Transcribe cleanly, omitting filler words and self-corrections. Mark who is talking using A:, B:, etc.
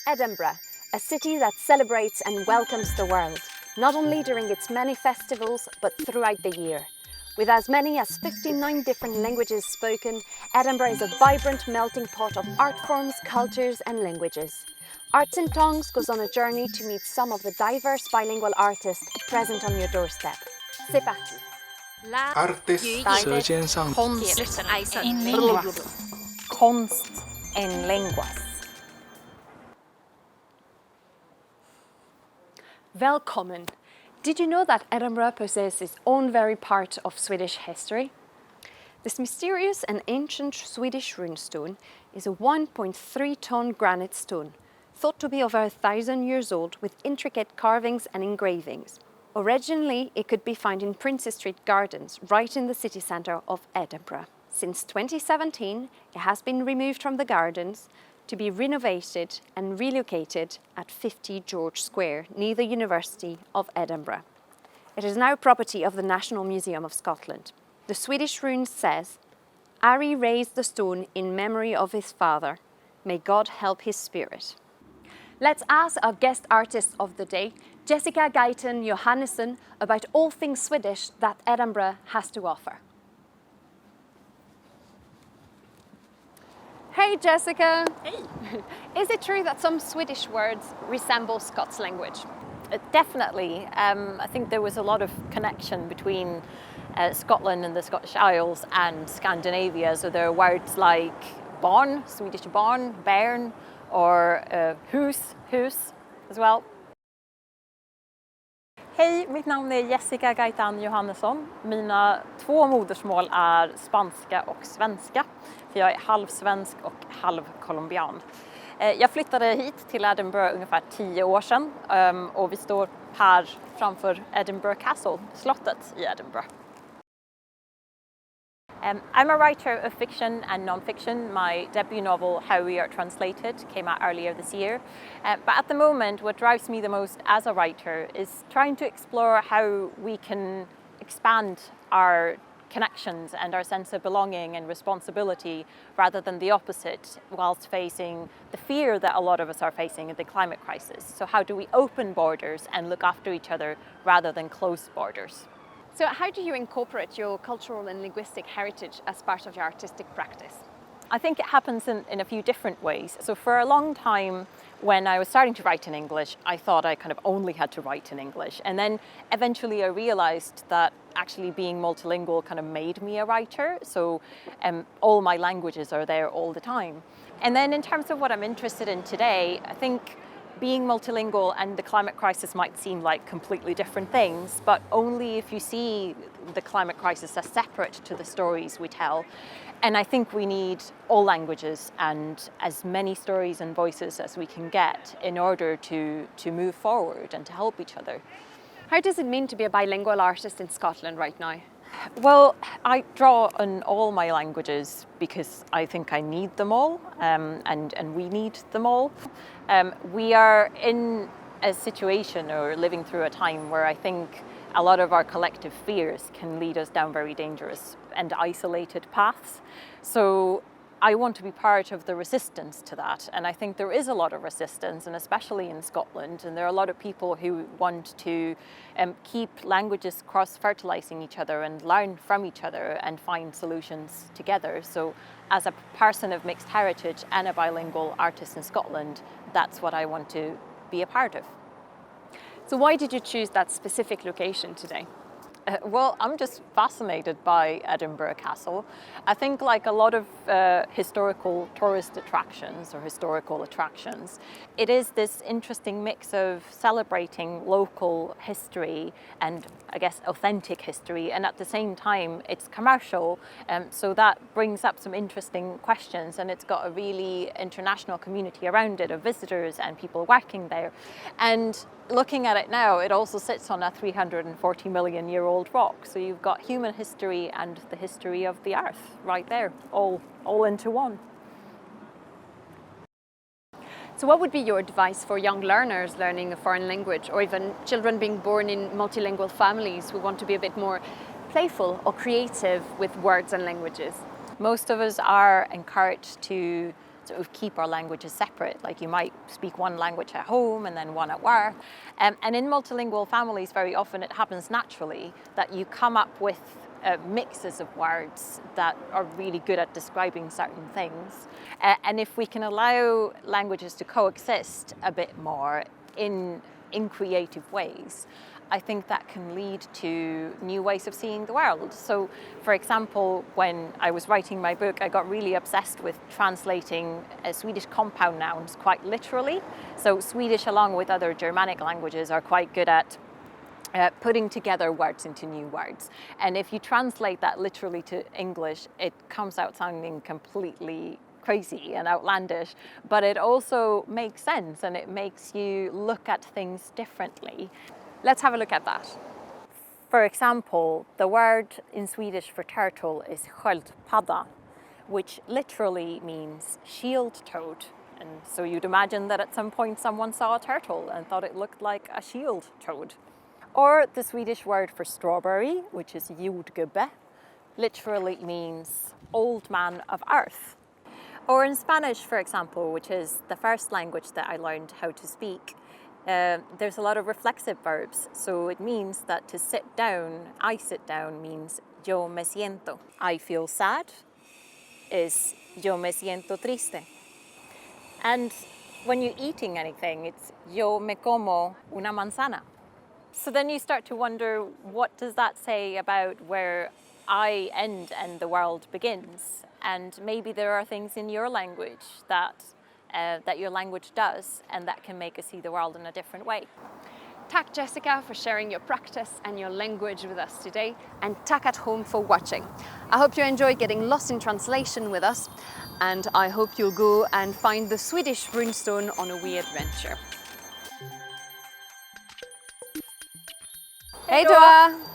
A: Edinburgh, a city that celebrates and welcomes the world, not only during its many festivals, but throughout the year. With as many as 59 different languages spoken, Edinburgh is a vibrant melting pot of art forms, cultures and languages. Arts in Tongues goes on a journey to meet some of the diverse bilingual artists present on your doorstep. C'est parti!
B: Artes.
C: 舌尖上
D: Konst
C: in lingua.
D: Konst en lenguas.
A: Welcome! Did you know that Edinburgh possesses its own very part of Swedish history? This mysterious and ancient Swedish runestone is a 1.3-ton granite stone, thought to be over 1,000 years old, with intricate carvings and engravings. Originally, it could be found in Princes Street Gardens, right in the city centre of Edinburgh. Since 2017, it has been removed from the gardens to be renovated and relocated at 50 George Square, near the University of Edinburgh. It is now property of the National Museum of Scotland. The Swedish rune says, "Ari raised the stone in memory of his father. May God help his spirit." Let's ask our guest artist of the day, Jessica Gaitan Johannesson, about all things Swedish that Edinburgh has to offer. Hey Jessica!
D: Hey!
A: Is it true that some Swedish words resemble Scots language?
D: Definitely. I think there was a lot of connection between Scotland and the Scottish Isles and Scandinavia. So there are words like barn, Swedish barn, bairn, or hus as well. Hej, mitt namn är Jessica Gaitan Johannesson. Mina två modersmål är spanska och svenska. För jag är halvsvensk och halvcolombian. Jag flyttade hit till Edinburgh ungefär 10 år sedan och vi står här framför Edinburgh Castle, slottet i Edinburgh. I'm a writer of fiction and non-fiction. My debut novel, How We Are Translated, came out earlier this year. But at the moment, what drives me the most as a writer is trying to explore how we can expand our connections and our sense of belonging and responsibility rather than the opposite, whilst facing the fear that a lot of us are facing in the climate crisis. So how do we open borders and look after each other rather than close borders?
A: So how do you incorporate your cultural and linguistic heritage as part of your artistic practice?
D: I think it happens in a few different ways. So for a long time, when I was starting to write in English, I thought I kind of only had to write in English. And then eventually I realized that actually being multilingual kind of made me a writer. So all my languages are there all the time. And then in terms of what I'm interested in today, I think being multilingual and the climate crisis might seem like completely different things, but only if you see the climate crisis as separate to the stories we tell. And I think we need all languages and as many stories and voices as we can get in order to move forward and to help each other.
A: How does it mean to be a bilingual artist in Scotland right now?
D: Well, I draw on all my languages because I think I need them all, and we need them all. We are in a situation or living through a time where I think a lot of our collective fears can lead us down very dangerous and isolated paths. So I want to be part of the resistance to that, and I think there is a lot of resistance, and especially in Scotland, and there are a lot of people who want to keep languages cross-fertilizing each other and learn from each other and find solutions together. So as a person of mixed heritage and a bilingual artist in Scotland, that's what I want to be a part of.
A: So why did you choose that specific location today?
D: Well, I'm just fascinated by Edinburgh Castle. I think like a lot of historical tourist attractions or historical attractions, it is this interesting mix of celebrating local history and I guess authentic history, and at the same time it's commercial, so that brings up some interesting questions, and it's got a really international community around it of visitors and people working there. And looking at it now, it also sits on a 340 million year old rock. So you've got human history and the history of the earth right there, all into one.
A: So what would be your advice for young learners learning a foreign language, or even children being born in multilingual families who want to be a bit more playful or creative with words and languages?
D: Most of us are encouraged to sort of keep our languages separate. Like you might speak one language at home and then one at work. And in multilingual families, very often it happens naturally that you come up with mixes of words that are really good at describing certain things. And if we can allow languages to coexist a bit more in creative ways, I think that can lead to new ways of seeing the world. So, for example, when I was writing my book, I got really obsessed with translating Swedish compound nouns quite literally. So Swedish, along with other Germanic languages, are quite good at putting together words into new words. And if you translate that literally to English, it comes out sounding completely crazy and outlandish, but it also makes sense and it makes you look at things differently.
A: Let's have a look at that.
D: For example, the word in Swedish for turtle is sköldpadda, which literally means shield toad. And so you'd imagine that at some point someone saw a turtle and thought it looked like a shield toad. Or the Swedish word for strawberry, which is jordgubbe, literally means old man of earth. Or in Spanish, for example, which is the first language that I learned how to speak, there's a lot of reflexive verbs. So it means that to sit down, I sit down, means yo me siento. I feel sad is yo me siento triste. And when you're eating anything, it's yo me como una manzana. So then you start to wonder, what does that say about where I end and the world begins? And maybe there are things in your language that your language does, and that can make us see the world in a different way.
A: Tack Jessica for sharing your practice and your language with us today, and tack at home for watching. I hope you enjoyed getting lost in translation with us, and I hope you'll go and find the Swedish runestone on a wee adventure. Hej då!